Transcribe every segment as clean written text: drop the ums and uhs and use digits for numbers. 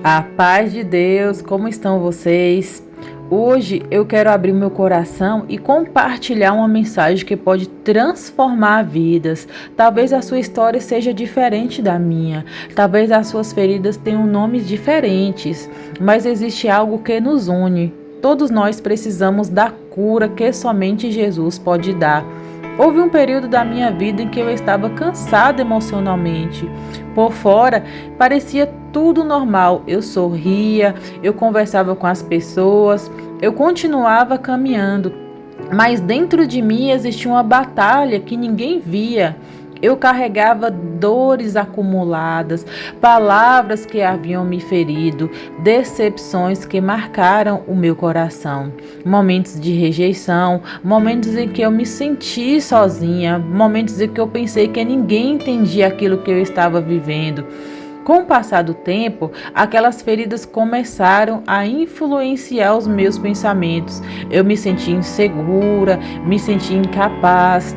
A paz de Deus, como estão vocês? Hoje eu quero abrir meu coração e compartilhar uma mensagem que pode transformar vidas. Talvez a sua história seja diferente da minha, talvez as suas feridas tenham nomes diferentes, mas existe algo que nos une. Todos nós precisamos da cura que somente Jesus pode dar. Houve um período da minha vida em que eu estava cansada emocionalmente. Por fora, parecia tudo normal. Eu sorria, eu conversava com as pessoas, eu continuava caminhando. Mas dentro de mim existia uma batalha que ninguém via. Eu carregava dores acumuladas, palavras que haviam me ferido, decepções que marcaram o meu coração, momentos de rejeição, momentos em que eu me senti sozinha, momentos em que eu pensei que ninguém entendia aquilo que eu estava vivendo. Com o passar do tempo, aquelas feridas começaram a influenciar os meus pensamentos. Eu me senti insegura, me senti incapaz.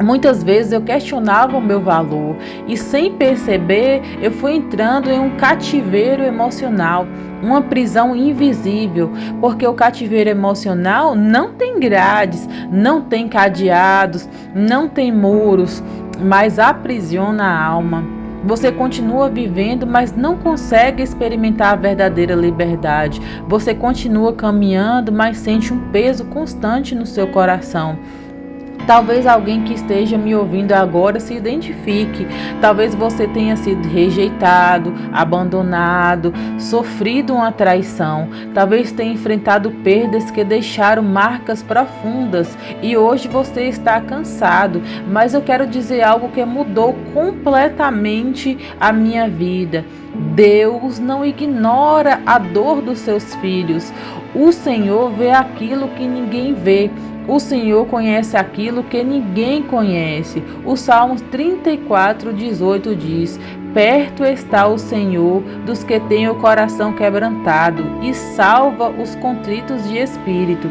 Muitas vezes eu questionava o meu valor e, sem perceber, eu fui entrando em um cativeiro emocional, uma prisão invisível, porque o cativeiro emocional não tem grades, não tem cadeados, não tem muros, mas aprisiona a alma. Você continua vivendo, mas não consegue experimentar a verdadeira liberdade. Você continua caminhando, mas sente um peso constante no seu coração. Talvez alguém que esteja me ouvindo agora se identifique. Talvez você tenha sido rejeitado, abandonado, sofrido uma traição. Talvez tenha enfrentado perdas que deixaram marcas profundas e hoje você está cansado. Mas eu quero dizer algo que mudou completamente a minha vida. Deus não ignora a dor dos seus filhos. O Senhor vê aquilo que ninguém vê. O Senhor conhece aquilo que ninguém conhece. O Salmos 34:18 diz: perto está o Senhor dos que têm o coração quebrantado e salva os contritos de espírito.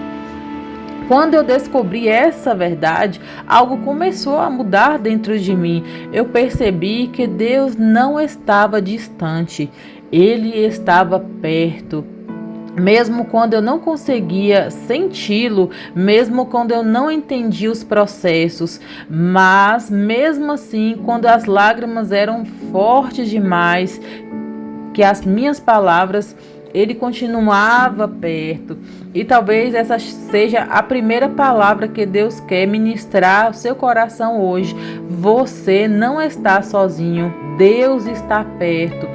Quando eu descobri essa verdade, algo começou a mudar dentro de mim. Eu percebi que Deus não estava distante, Ele estava perto. Mesmo quando eu não conseguia senti-lo, mesmo quando eu não entendia os processos, mas mesmo assim, quando as lágrimas eram fortes demais, que as minhas palavras, ele continuava perto. E talvez essa seja a primeira palavra que Deus quer ministrar ao seu coração hoje. Você não está sozinho, Deus está perto.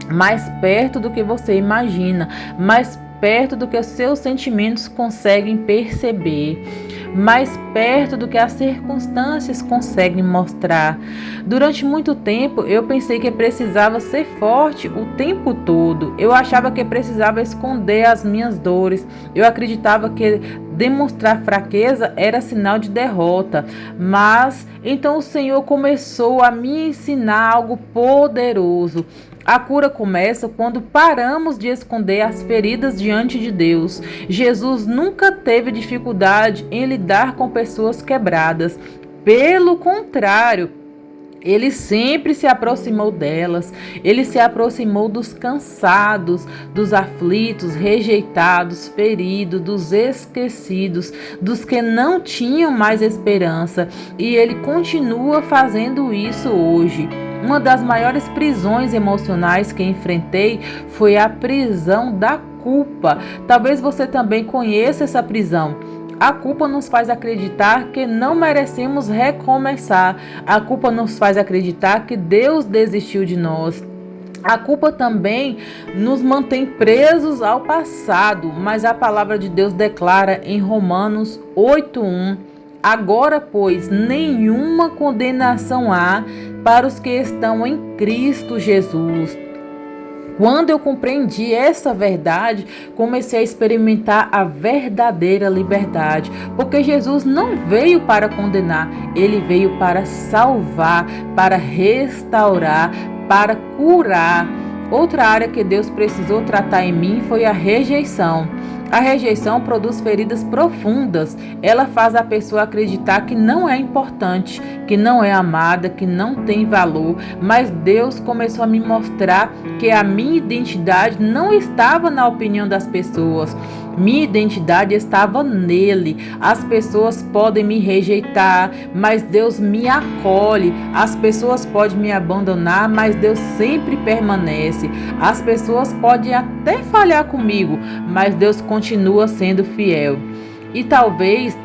Mais perto do que você imagina, mais perto do que os seus sentimentos conseguem perceber, mais perto do que as circunstâncias conseguem mostrar. Durante muito tempo, eu pensei que precisava ser forte o tempo todo. Eu achava que precisava esconder as minhas dores. Eu acreditava que demonstrar fraqueza era sinal de derrota. Mas então o Senhor começou a me ensinar algo poderoso. A cura começa quando paramos de esconder as feridas diante de Deus. Jesus nunca teve dificuldade em lidar com pessoas quebradas. Pelo contrário, ele sempre se aproximou delas, ele se aproximou dos cansados, dos aflitos, rejeitados, feridos, dos esquecidos, dos que não tinham mais esperança, e ele continua fazendo isso hoje. Uma das maiores prisões emocionais que enfrentei foi a prisão da culpa. Talvez você também conheça essa prisão. A culpa nos faz acreditar que não merecemos recomeçar. A culpa nos faz acreditar que Deus desistiu de nós. A culpa também nos mantém presos ao passado, mas a palavra de Deus declara em Romanos 8:1: agora, pois, nenhuma condenação há para os que estão em Cristo Jesus. Quando eu compreendi essa verdade, comecei a experimentar a verdadeira liberdade, porque Jesus não veio para condenar, ele veio para salvar, para restaurar, para curar. Outra área que Deus precisou tratar em mim foi a rejeição. A rejeição produz feridas profundas. Ela faz a pessoa acreditar que não é importante, que não é amada, que não tem valor. Mas Deus começou a me mostrar que a minha identidade não estava na opinião das pessoas. Minha identidade estava nele. As pessoas podem me rejeitar, mas Deus me acolhe. As pessoas podem me abandonar, mas Deus sempre permanece. As pessoas podem até falhar comigo, mas Deus continua sendo fiel. E talvez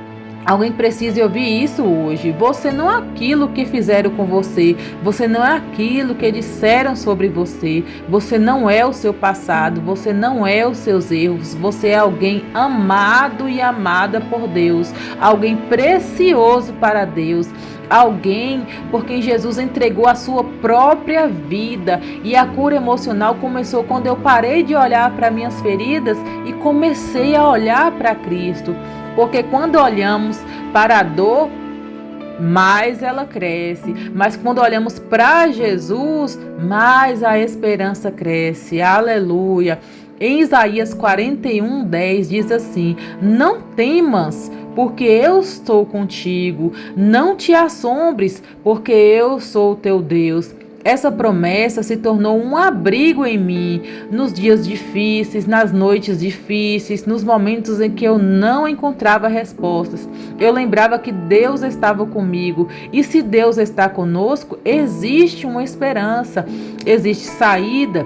alguém precise ouvir isso hoje. Você não é aquilo que fizeram com você. Você não é aquilo que disseram sobre você. Você não é o seu passado. Você não é os seus erros. Você é alguém amado e amada por Deus. Alguém precioso para Deus. Alguém por quem Jesus entregou a sua própria vida. E a cura emocional começou quando eu parei de olhar para minhas feridas e comecei a olhar para Cristo. Porque quando olhamos para a dor, mais ela cresce. Mas quando olhamos para Jesus, mais a esperança cresce. Aleluia. Em Isaías 41:10 diz assim: não temas, porque eu estou contigo. Não te assombres, porque eu sou o teu Deus. Essa promessa se tornou um abrigo em mim, nos dias difíceis, nas noites difíceis, nos momentos em que eu não encontrava respostas. Eu lembrava que Deus estava comigo, e se Deus está conosco, existe uma esperança, existe saída.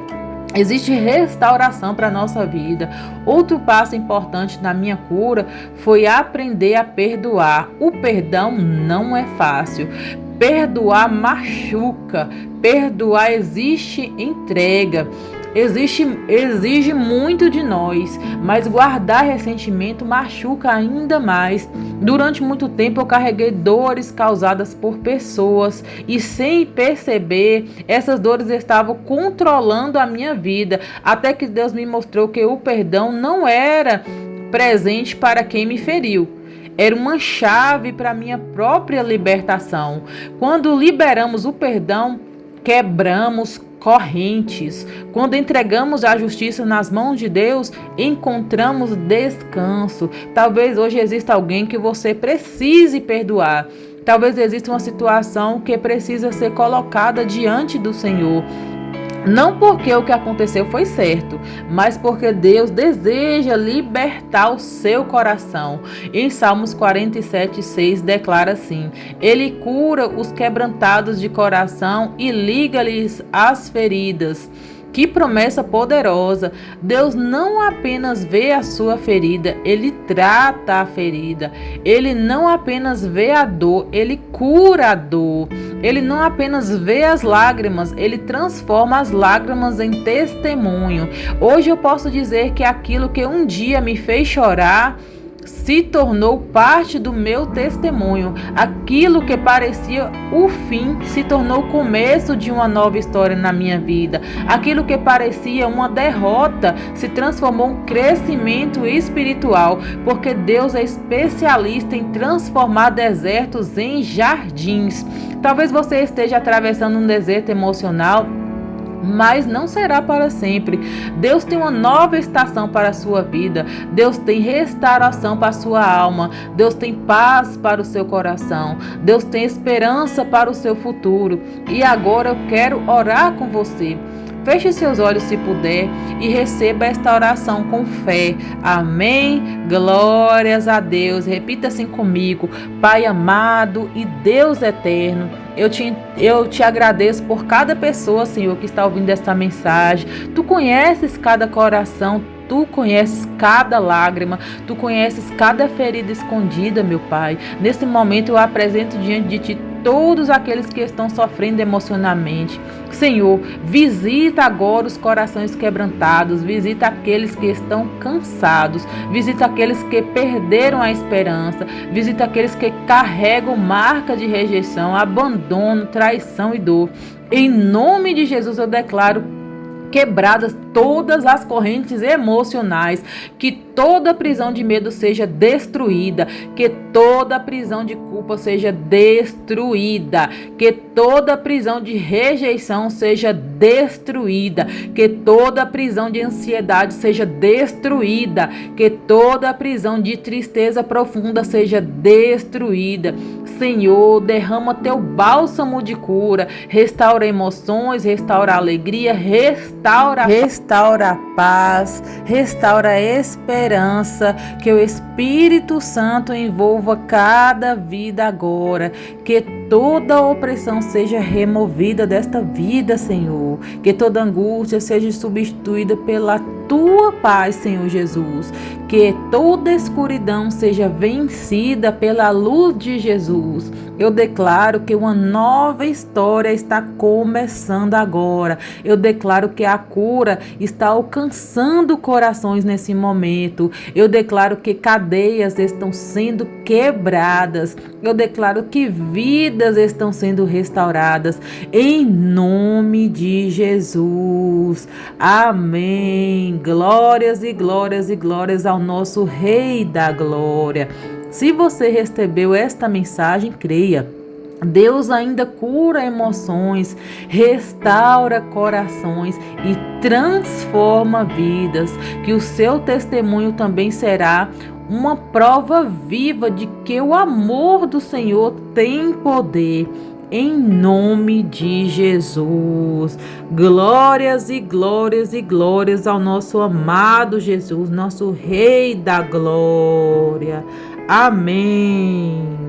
Existe restauração para a nossa vida. Outro passo importante na minha cura foi aprender a perdoar. O perdão não é fácil. Perdoar machuca. Perdoar exige entrega. Exige muito de nós, mas guardar ressentimento machuca ainda mais. Durante muito tempo eu carreguei dores causadas por pessoas e, sem perceber, essas dores estavam controlando a minha vida, até que Deus me mostrou que o perdão não era presente para quem me feriu. Era uma chave para a minha própria libertação. Quando liberamos o perdão, quebramos correntes. Quando entregamos a justiça nas mãos de Deus, encontramos descanso. Talvez hoje exista alguém que você precise perdoar. Talvez exista uma situação que precisa ser colocada diante do Senhor. Não porque o que aconteceu foi certo, mas porque Deus deseja libertar o seu coração. Em Salmos 47:6 declara assim: Ele cura os quebrantados de coração e liga-lhes as feridas. Que promessa poderosa! Deus não apenas vê a sua ferida, Ele trata a ferida. Ele não apenas vê a dor, Ele cura a dor. Ele não apenas vê as lágrimas, Ele transforma as lágrimas em testemunho. Hoje eu posso dizer que aquilo que um dia me fez chorar se tornou parte do meu testemunho. Aquilo que parecia o fim se tornou o começo de uma nova história na minha vida. Aquilo que parecia uma derrota se transformou em um crescimento espiritual, porque Deus é especialista em transformar desertos em jardins. Talvez você esteja atravessando um deserto emocional, mas não será para sempre. Deus tem uma nova estação para a sua vida. Deus tem restauração para a sua alma. Deus tem paz para o seu coração. Deus tem esperança para o seu futuro. E agora eu quero orar com você. Feche seus olhos se puder e receba esta oração com fé. Amém? Glórias a Deus. Repita assim comigo: Pai amado e Deus eterno, eu te agradeço por cada pessoa, Senhor, que está ouvindo esta mensagem. Tu conheces cada coração, Tu conheces cada lágrima, Tu conheces cada ferida escondida, meu Pai. Nesse momento eu apresento diante de Ti todos aqueles que estão sofrendo emocionalmente. Senhor, visita agora os corações quebrantados, visita aqueles que estão cansados, visita aqueles que perderam a esperança, visita aqueles que carregam marca de rejeição, abandono, traição e dor. Em nome de Jesus eu declaro quebradas todas as correntes emocionais, que toda prisão de medo seja destruída, que toda prisão de culpa seja destruída, que toda prisão de rejeição seja destruída, que toda prisão de ansiedade seja destruída, que toda prisão de tristeza profunda seja destruída. Senhor, derrama teu bálsamo de cura, restaura emoções, restaura alegria, restaura a paz, restaura a esperança, que o Espírito Santo envolva cada vida agora, que toda opressão seja removida desta vida, Senhor, que toda angústia seja substituída pela tua paz, Senhor Jesus, que toda escuridão seja vencida pela luz de Jesus. Eu declaro que uma nova história está começando agora. Eu declaro que a cura está alcançando corações nesse momento. Eu declaro que cadeias estão sendo quebradas. Eu declaro que vidas estão sendo restauradas em nome de Jesus. Amém. Glórias e glórias e glórias ao nosso Rei da Glória. Se você recebeu esta mensagem, creia. Deus ainda cura emoções, restaura corações e transforma vidas. Que o seu testemunho também será uma prova viva de que o amor do Senhor tem poder. Em nome de Jesus. Glórias e glórias e glórias ao nosso amado Jesus, nosso Rei da Glória. Amém.